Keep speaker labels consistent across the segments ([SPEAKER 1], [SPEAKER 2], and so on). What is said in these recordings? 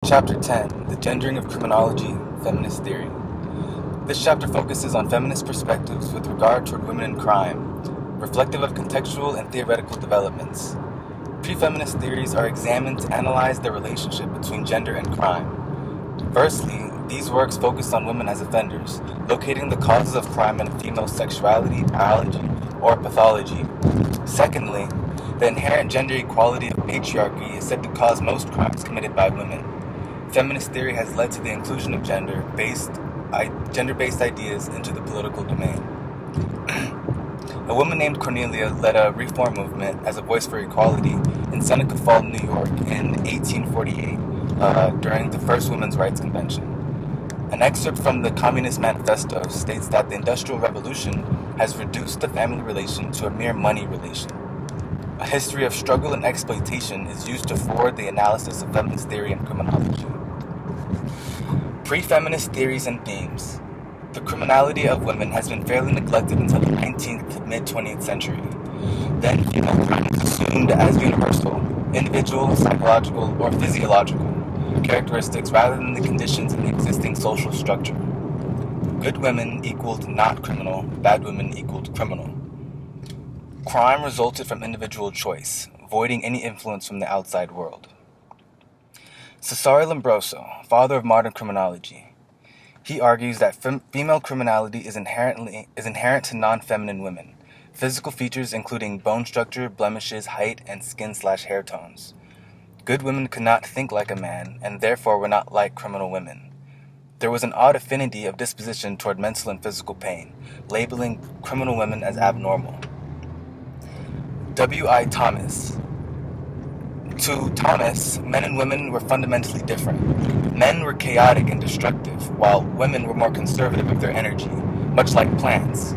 [SPEAKER 1] Chapter 10, The Gendering of Criminology, Feminist Theory. This chapter focuses on feminist perspectives with regard toward women in crime, reflective of contextual and theoretical developments. Pre-feminist theories are examined to analyze the relationship between gender and crime. Firstly, these works focus on women as offenders, locating the causes of crime in female sexuality, biology, or pathology. Secondly, the inherent gender equality of patriarchy is said to cause most crimes committed by women. Feminist theory has led to the inclusion of gender-based ideas into the political domain. A woman named Cornelia led a reform movement as a voice for equality in Seneca Falls, New York in 1848 during the first Women's Rights Convention. An excerpt from the Communist Manifesto states that the Industrial Revolution has reduced the family relation to a mere money relation. A history of struggle and exploitation is used to forward the analysis of feminist theory and criminology. Pre-feminist theories and themes. The criminality of women has been fairly neglected until the 19th to mid-20th century. Then female crime is assumed as universal, individual, psychological, or physiological characteristics rather than the conditions in the existing social structure. Good women equaled not criminal, bad women equaled criminal. Crime resulted from individual choice, voiding any influence from the outside world. Cesare Lombroso, father of modern criminology. He argues that female criminality is inherent to non-feminine women, physical features including bone structure, blemishes, height, and skin/hair tones. Good women could not think like a man, and therefore were not like criminal women. There was an odd affinity of disposition toward mental and physical pain, labeling criminal women as abnormal. W.I. Thomas. To Thomas, men and women were fundamentally different. Men were chaotic and destructive, while women were more conservative of their energy, much like plants.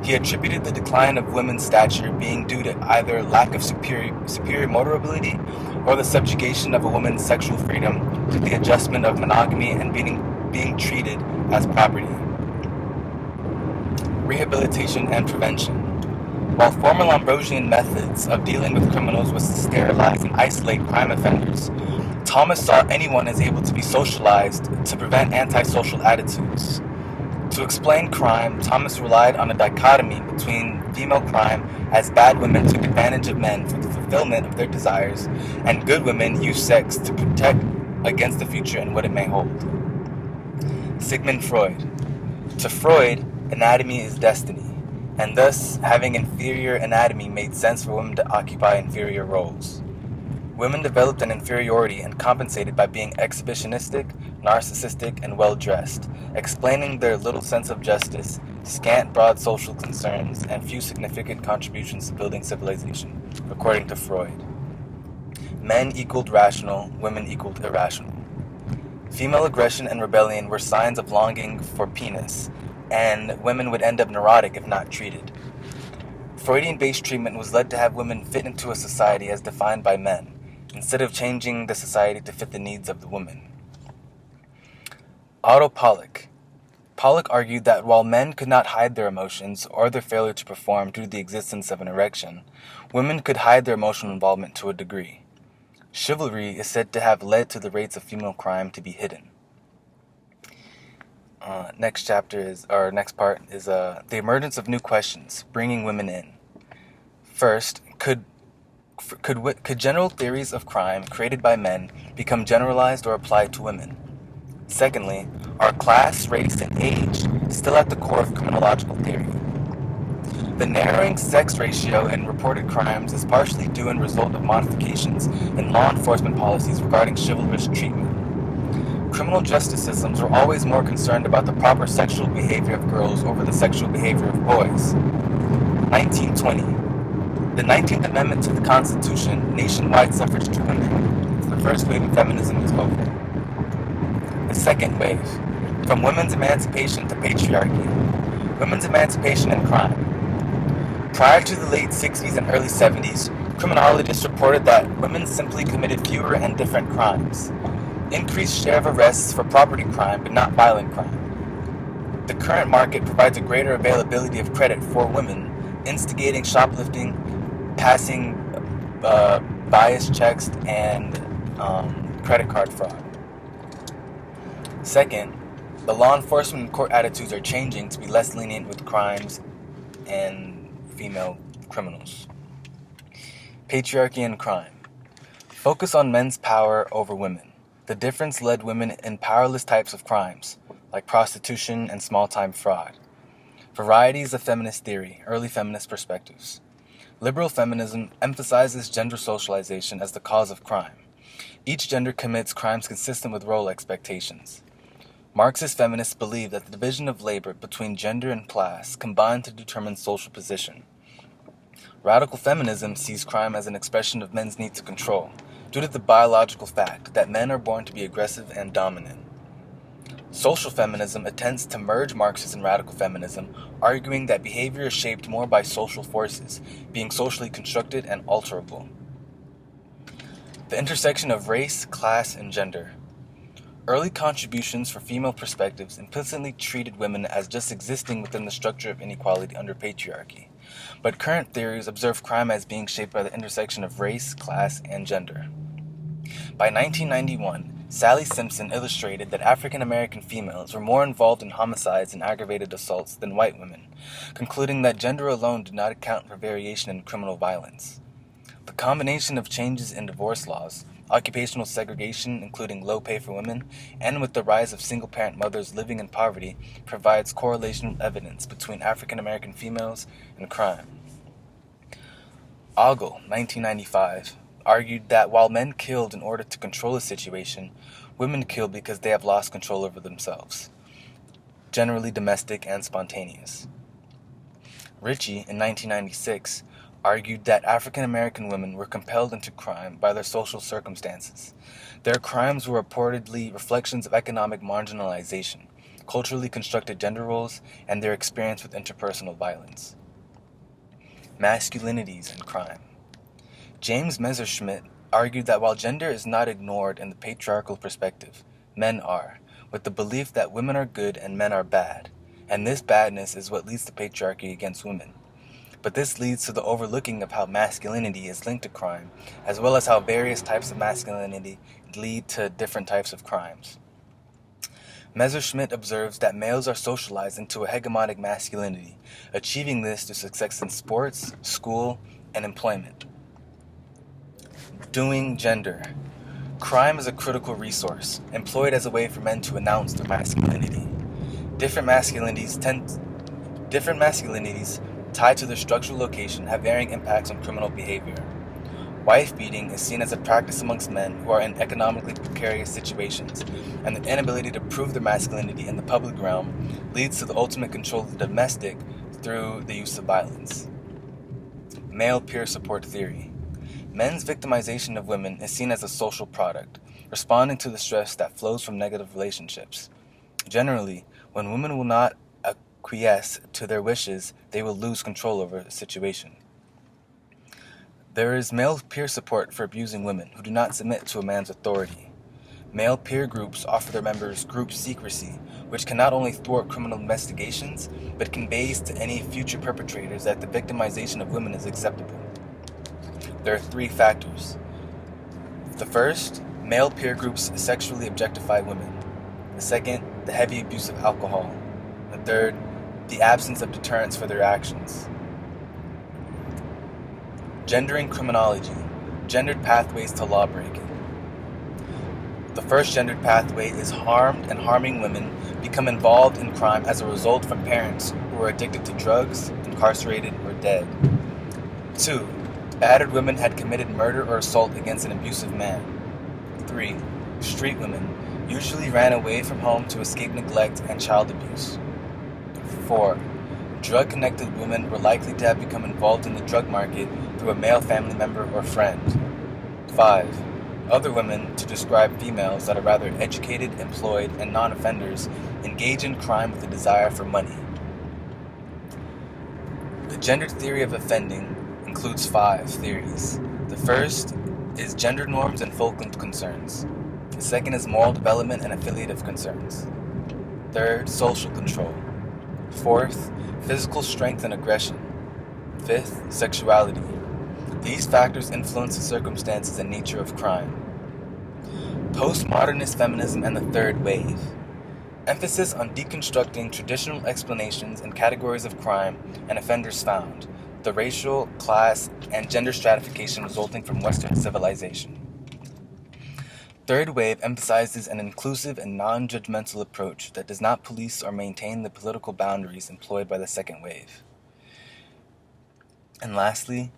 [SPEAKER 1] He attributed the decline of women's stature being due to either lack of superior motor ability or the subjugation of a woman's sexual freedom to the adjustment of monogamy and being treated as property. Rehabilitation and prevention. While former Lombrosian methods of dealing with criminals was to sterilize and isolate crime offenders, Thomas saw anyone as able to be socialized to prevent antisocial attitudes. To explain crime, Thomas relied on a dichotomy between female crime as bad women took advantage of men for the fulfillment of their desires, and good women used sex to protect against the future and what it may hold. Sigmund Freud. To Freud, anatomy is destiny, and thus having inferior anatomy made sense for women to occupy inferior roles. Women developed an inferiority and compensated by being exhibitionistic, narcissistic, and well-dressed, explaining their little sense of justice, scant broad social concerns, and few significant contributions to building civilization, according to Freud. Men equaled rational, women equaled irrational. Female aggression and rebellion were signs of longing for penis, and women would end up neurotic if not treated. Freudian-based treatment was led to have women fit into a society as defined by men, instead of changing the society to fit the needs of the woman. Otto Pollock. Pollock argued that while men could not hide their emotions or their failure to perform due to the existence of an erection, women could hide their emotional involvement to a degree. Chivalry is said to have led to the rates of female crime to be hidden. Next part is the emergence of new questions, bringing women in. First, could general theories of crime created by men become generalized or applied to women? Secondly, are class, race, and age still at the core of criminological theory? The narrowing sex ratio in reported crimes is partially due and result of modifications in law enforcement policies regarding chivalrous treatment. Criminal justice systems were always more concerned about the proper sexual behavior of girls over the sexual behavior of boys. 1920. The 19th Amendment to the Constitution, nationwide suffrage to women. The first wave of feminism is over. The second wave. From women's emancipation to patriarchy. Women's emancipation and crime. Prior to the late 60s and early 70s, criminologists reported that women simply committed fewer and different crimes. Increased share of arrests for property crime but not violent crime. The current market provides a greater availability of credit for women, instigating shoplifting, passing bias checks, and credit card fraud. Second, the law enforcement and court attitudes are changing to be less lenient with crimes and female criminals. Patriarchy and crime. Focus on men's power over women. The difference led women in powerless types of crimes, like prostitution and small-time fraud. Varieties of feminist theory, early feminist perspectives. Liberal feminism emphasizes gender socialization as the cause of crime. Each gender commits crimes consistent with role expectations. Marxist feminists believe that the division of labor between gender and class combine to determine social position. Radical feminism sees crime as an expression of men's need to control, due to the biological fact that men are born to be aggressive and dominant. Social feminism attempts to merge Marxist and radical feminism, arguing that behavior is shaped more by social forces, being socially constructed and alterable. The intersection of race, class, and gender. Early contributions for female perspectives implicitly treated women as just existing within the structure of inequality under patriarchy, but current theories observe crime as being shaped by the intersection of race, class, and gender. By 1991, Sally Simpson illustrated that African American females were more involved in homicides and aggravated assaults than white women, concluding that gender alone did not account for variation in criminal violence. The combination of changes in divorce laws, occupational segregation including low pay for women, and with the rise of single-parent mothers living in poverty provides correlational evidence between African American females and crime. Ogle, 1995, argued that while men killed in order to control a situation, women kill because they have lost control over themselves, generally domestic and spontaneous. Ritchie, in 1996, argued that African American women were compelled into crime by their social circumstances. Their crimes were reportedly reflections of economic marginalization, culturally constructed gender roles, and their experience with interpersonal violence. Masculinities and crime. James Messerschmitt argued that while gender is not ignored in the patriarchal perspective, men are, with the belief that women are good and men are bad, and this badness is what leads to patriarchy against women. But this leads to the overlooking of how masculinity is linked to crime, as well as how various types of masculinity lead to different types of crimes. Messerschmitt observes that males are socialized into a hegemonic masculinity, achieving this through success in sports, school, and employment. Doing gender. Crime is a critical resource, employed as a way for men to announce their masculinity. Different masculinities tied to their structural location have varying impacts on criminal behavior. Wife beating is seen as a practice amongst men who are in economically precarious situations, and the inability to prove their masculinity in the public realm leads to the ultimate control of the domestic through the use of violence. Male peer support theory. Men's victimization of women is seen as a social product, responding to the stress that flows from negative relationships. Generally, when women will not acquiesce to their wishes, they will lose control over the situation. There is male peer support for abusing women who do not submit to a man's authority. Male peer groups offer their members group secrecy, which can not only thwart criminal investigations, but conveys to any future perpetrators that the victimization of women is acceptable. There are 3 factors. The first, male peer groups sexually objectify women. The second, the heavy abuse of alcohol. The third, the absence of deterrence for their actions. Gendering criminology. Gendered pathways to lawbreaking. The first gendered pathway is harmed and harming women become involved in crime as a result from parents who are addicted to drugs, incarcerated, or dead. 2. Battered women had committed murder or assault against an abusive man. 3. Street women usually ran away from home to escape neglect and child abuse. 4. Drug-connected women were likely to have become involved in the drug market through a male family member or friend. 5. Other women, to describe females that are rather educated, employed, and non-offenders, engage in crime with a desire for money. The gendered theory of offending includes 5 theories. The first is gender norms and folk concerns. The second is moral development and affiliative concerns. Third, social control. Fourth, physical strength and aggression. Fifth, sexuality. These factors influence the circumstances and nature of crime. Postmodernist feminism and the third wave. Emphasis on deconstructing traditional explanations and categories of crime and offenders found, the racial, class, and gender stratification resulting from Western civilization. Third wave emphasizes an inclusive and non-judgmental approach that does not police or maintain the political boundaries employed by the second wave. And lastly,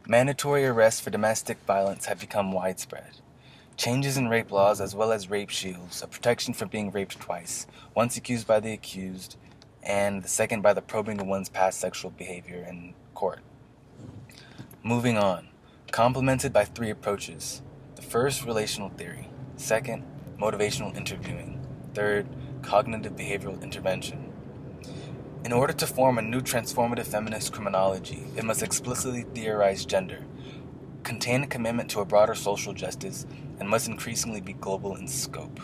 [SPEAKER 1] mandatory arrests for domestic violence have become widespread. Changes in rape laws as well as rape shields, a protection from being raped twice, once accused by the accused, and the second by the probing of one's past sexual behavior in court. Moving on, complemented by 3 approaches. The first, relational theory. Second, motivational interviewing. Third, cognitive behavioral intervention. In order to form a new transformative feminist criminology, it must explicitly theorize gender, contain a commitment to a broader social justice, and must increasingly be global in scope.